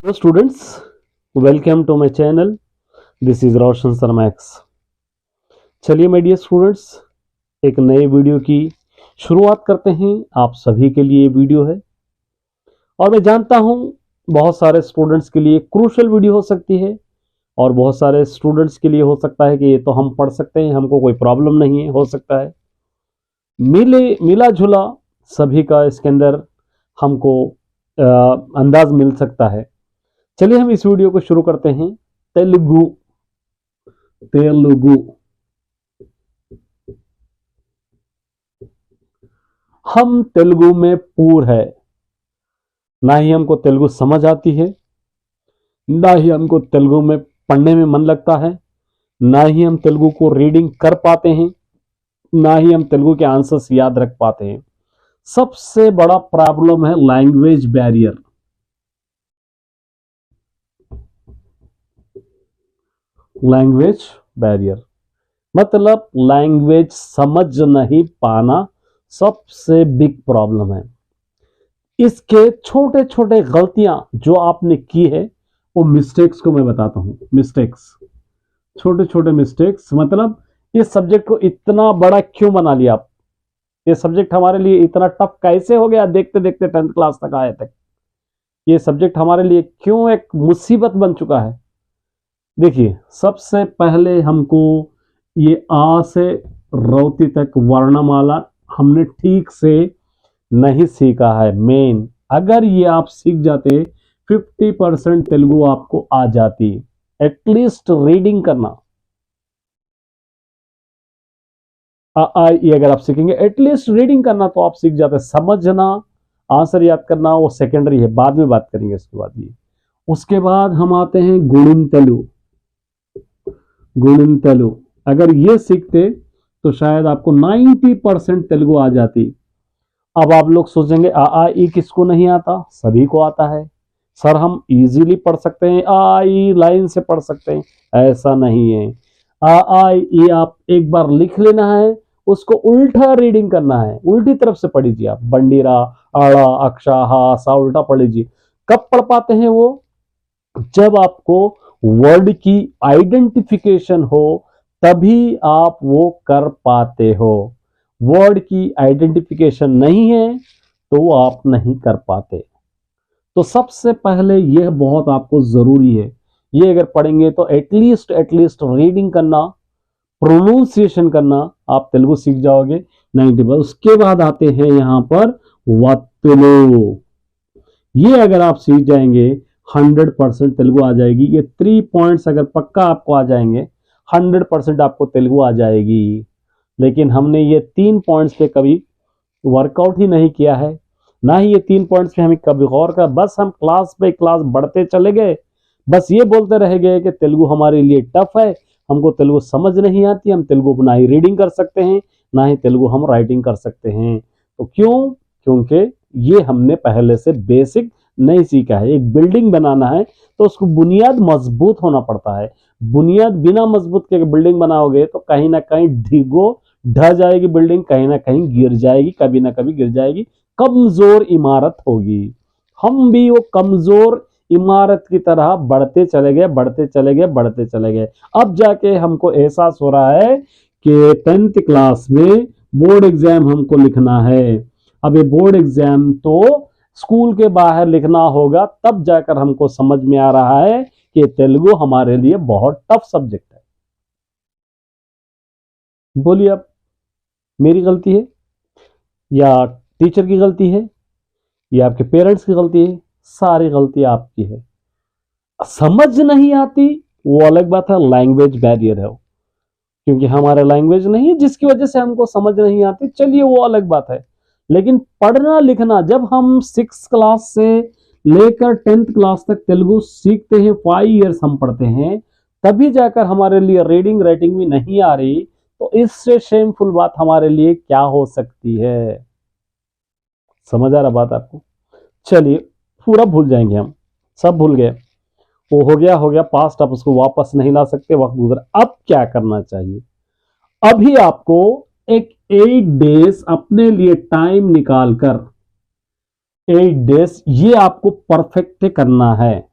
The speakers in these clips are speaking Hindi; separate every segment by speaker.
Speaker 1: Hello students, welcome to my channel. This is Roshan sir Max. चलिए माय डियर स्टूडेंट्स, एक नए वीडियो की शुरुआत करते हैं। आप सभी के लिए वीडियो है और मैं जानता हूं बहुत सारे स्टूडेंट्स के लिए क्रूशियल वीडियो हो सकती है और बहुत सारे स्टूडेंट्स के लिए हो सकता है कि ये तो हम पढ़ सकते हैं, हमको कोई प्रॉब्लम नहीं है, हो सकता है मिला जुला सभी का इसके अंदर हमको अंदाज मिल सकता है। चलिए हम इस वीडियो को शुरू करते हैं। तेलुगु तेलुगु हम तेलुगु में पूर है। ना ही हमको तेलुगु समझ आती है, ना ही हमको तेलुगु में पढ़ने में मन लगता है, ना ही हम तेलुगु को रीडिंग कर पाते हैं, ना ही हम तेलुगु के आंसर्स याद रख पाते हैं। सबसे बड़ा प्रॉब्लम है लैंग्वेज बैरियर। लैंग्वेज बैरियर मतलब लैंग्वेज समझ नहीं पाना सबसे बिग प्रॉब्लम है। इसके छोटे छोटे गलतियां जो आपने की है वो मिस्टेक्स को मैं बताता हूं। मिस्टेक्स, छोटे छोटे मिस्टेक्स मतलब ये सब्जेक्ट को इतना बड़ा क्यों बना लिया आप? ये सब्जेक्ट हमारे लिए इतना टफ कैसे हो गया? देखते देखते 10th क्लास तक आए तक ये सब्जेक्ट हमारे लिए क्यों एक मुसीबत बन चुका है? देखिए, सबसे पहले हमको ये आ से रौती तक वर्णमाला हमने ठीक से नहीं सीखा है। मेन अगर ये आप सीख जाते 50% तेलुगु आपको आ जाती। एटलीस्ट रीडिंग करना, ये अगर आप सीखेंगे एटलीस्ट रीडिंग करना तो आप सीख जाते। समझना, आंसर याद करना वो सेकेंडरी है, बाद में बात करेंगे इसके बाद। ये उसके बाद हम आते हैं गुणिंतलु। गुणिंतलु अगर ये सीखते तो शायद आपको 90% तेलुगु आ जाती। अब आप लोग सोचेंगे आ ई किसको नहीं आता? सभी को आता है सर, हम इजीली पढ़ सकते हैं, आ ई लाइन से पढ़ सकते हैं। ऐसा नहीं है। आ ई आप एक बार लिख लेना है, उसको उल्टा रीडिंग करना है, उल्टी तरफ से पढ़िए आप। बंडीरा, आड़ा, अक्षा, हा, सा उल्टा पढ़ लीजिए। कब पढ़ पाते हैं वो? जब आपको वर्ड की आइडेंटिफिकेशन हो तभी आप वो कर पाते हो। वर्ड की आइडेंटिफिकेशन नहीं है तो आप नहीं कर पाते। तो सबसे पहले यह बहुत आपको जरूरी है। ये अगर पढ़ेंगे तो एटलीस्ट रीडिंग करना, प्रोनाउंसिएशन करना आप तेलुगु सीख जाओगे 90%। उसके बाद आते हैं यहां पर वत्तुलु। ये अगर आप सीख जाएंगे 100% तेलुगु आ जाएगी। ये 3 पॉइंट्स अगर पक्का आपको आ जाएंगे 100% आपको तेलुगु आ जाएगी। लेकिन हमने ये 3 पॉइंट्स पे कभी वर्कआउट ही नहीं किया है, ना ही ये 3 पॉइंट्स पे हमें कभी गौर कर। बस हम क्लास पे क्लास बढ़ते चले गए, बस ये बोलते रह गए कि तेलुगु हमारे लिए टफ है, हमको तेलुगु समझ नहीं आती, हम तेलुगु ना ही रीडिंग कर सकते हैं, ना ही तेलुगु हम राइटिंग कर सकते हैं। तो क्यों? क्योंकि ये हमने पहले से बेसिक नहीं सीखा है। एक बिल्डिंग बनाना है तो उसको बुनियाद मजबूत होना पड़ता है। बुनियाद बिना मजबूत के बिल्डिंग बनाओगे तो कहीं ना कहीं ढह जाएगी बिल्डिंग, कहीं ना कहीं गिर जाएगी, कभी ना कभी गिर जाएगी, कमजोर इमारत होगी। हम भी वो कमजोर इमारत की तरह बढ़ते चले गए, बढ़ते चले गए, बढ़ते चले गए। अब जाके हमको एहसास हो रहा है कि 10th क्लास में बोर्ड एग्जाम हमको लिखना है। अब ये बोर्ड एग्जाम तो स्कूल के बाहर लिखना होगा, तब जाकर हमको समझ में आ रहा है कि तेलुगु हमारे लिए बहुत टफ सब्जेक्ट है। बोलिए, अब मेरी गलती है या टीचर की गलती है या आपके पेरेंट्स की गलती है? सारी गलती आपकी है। समझ नहीं आती वो अलग बात है, लैंग्वेज बैरियर है, क्योंकि हमारा लैंग्वेज नहीं है जिसकी वजह से हमको समझ नहीं आती, चलिए वो अलग बात है। लेकिन पढ़ना लिखना, जब हम 6th क्लास से लेकर 10th क्लास तक तेलुगु सीखते हैं, 5 इयर्स हम पढ़ते हैं, तभी जाकर हमारे लिए रीडिंग राइटिंग भी नहीं आ रही, तो इससे शेमफुल बात हमारे लिए क्या हो सकती है? समझ आ रहा बात आपको? चलिए, पूरा भूल जाएंगे हम, सब भूल गए, वो हो गया हो गया पास्ट, आप उसको वापस नहीं ला सकते, वक्त गुजर। अब क्या करना चाहिए? अभी आपको एक 8 डेज अपने लिए टाइम निकालकर 8 डेज ये आपको परफेक्ट करना है।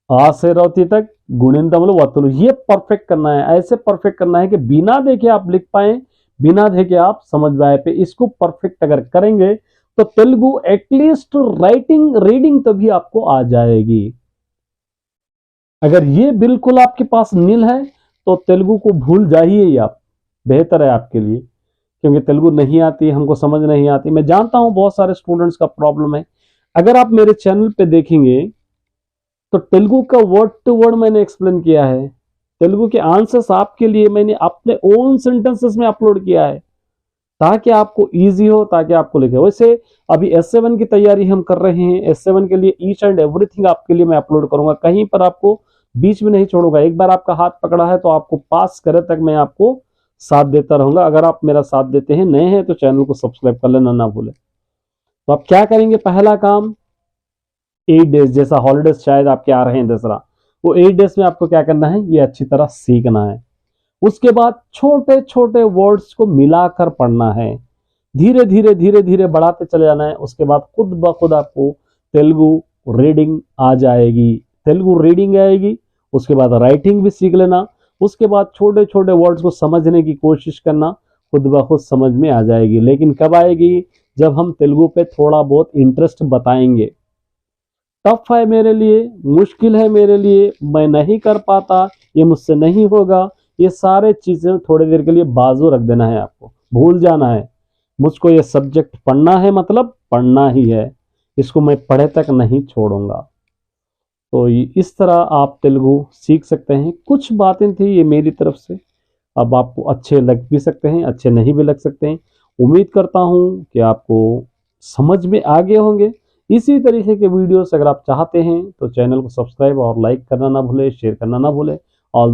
Speaker 1: आ से रौती तक गुणितमुలు वत्तुలు, ये परफेक्ट करना है। ऐसे परफेक्ट करना है कि बिना देखे आप लिख पाए, बिना देखे आप समझ पाए पे। इसको परफेक्ट अगर करेंगे तो तेलुगु एटलीस्ट राइटिंग रीडिंग तो भी आपको आ जाएगी। अगर ये बिल्कुल आपके पास नील है तो तेलुगु को भूल जाइए ही आप, बेहतर है आपके लिए, क्योंकि तेलुगु नहीं आती, हमको समझ नहीं आती। मैं जानता हूं बहुत सारे स्टूडेंट्स का प्रॉब्लम है। अगर आप मेरे चैनल पे देखेंगे तो तेलुगु का वर्ड टू वर्ड मैंने एक्सप्लेन किया है। तेलुगु के आंसर्स आपके लिए मैंने अपने ओन सेंटेंसेस में अपलोड किया है, ताकि आपको इजी हो, ताकि आपको लिखे। वैसे अभी S7 की तैयारी हम कर रहे हैं। S7 के लिए ईच एंड एवरीथिंग आपके लिए मैं अपलोड करूंगा, कहीं पर आपको बीच में नहीं छोड़ूंगा। एक बार आपका हाथ पकड़ा है तो आपको पास करे तक मैं आपको साथ देता रहूंगा। अगर आप मेरा साथ देते हैं, नए हैं तो चैनल को सब्सक्राइब कर लेना ना भूलें। तो आप क्या करेंगे, पहला काम 8 डेज, जैसा हॉलीडेज शायद आपके आ रहे हैं दसरा, वो 8 डेज में आपको क्या करना है, ये अच्छी तरह सीखना है। उसके बाद छोटे छोटे वर्ड्स को मिलाकर पढ़ना है, धीरे धीरे धीरे धीरे बढ़ाते चले जाना है। उसके बाद खुद ब खुद आपको तेलुगु रीडिंग आ जाएगी, तेलुगु रीडिंग आएगी। उसके बाद राइटिंग भी सीख लेना। उसके बाद छोटे छोटे वर्ड्स को समझने की कोशिश करना, खुद ब खुद समझ में आ जाएगी। लेकिन कब आएगी, जब हम तेलुगु पे थोड़ा बहुत इंटरेस्ट बताएंगे। टफ है मेरे लिए, मुश्किल है मेरे लिए, मैं नहीं कर पाता, ये मुझसे नहीं होगा, ये सारे चीजें थोड़ी देर के लिए बाजू रख देना है, आपको भूल जाना है। मुझको ये सब्जेक्ट पढ़ना है, मतलब पढ़ना ही है, इसको मैं पढ़े तक नहीं छोड़ूंगा। तो इस तरह आप तेलुगु सीख सकते हैं। कुछ बातें थी ये मेरी तरफ से, अब आपको अच्छे लग भी सकते हैं, अच्छे नहीं भी लग सकते हैं। उम्मीद करता हूं कि आपको समझ में आ गए होंगे। इसी तरीके के वीडियोस अगर आप चाहते हैं तो चैनल को सब्सक्राइब और लाइक करना ना भूलें, शेयर करना ना भूलें। ऑल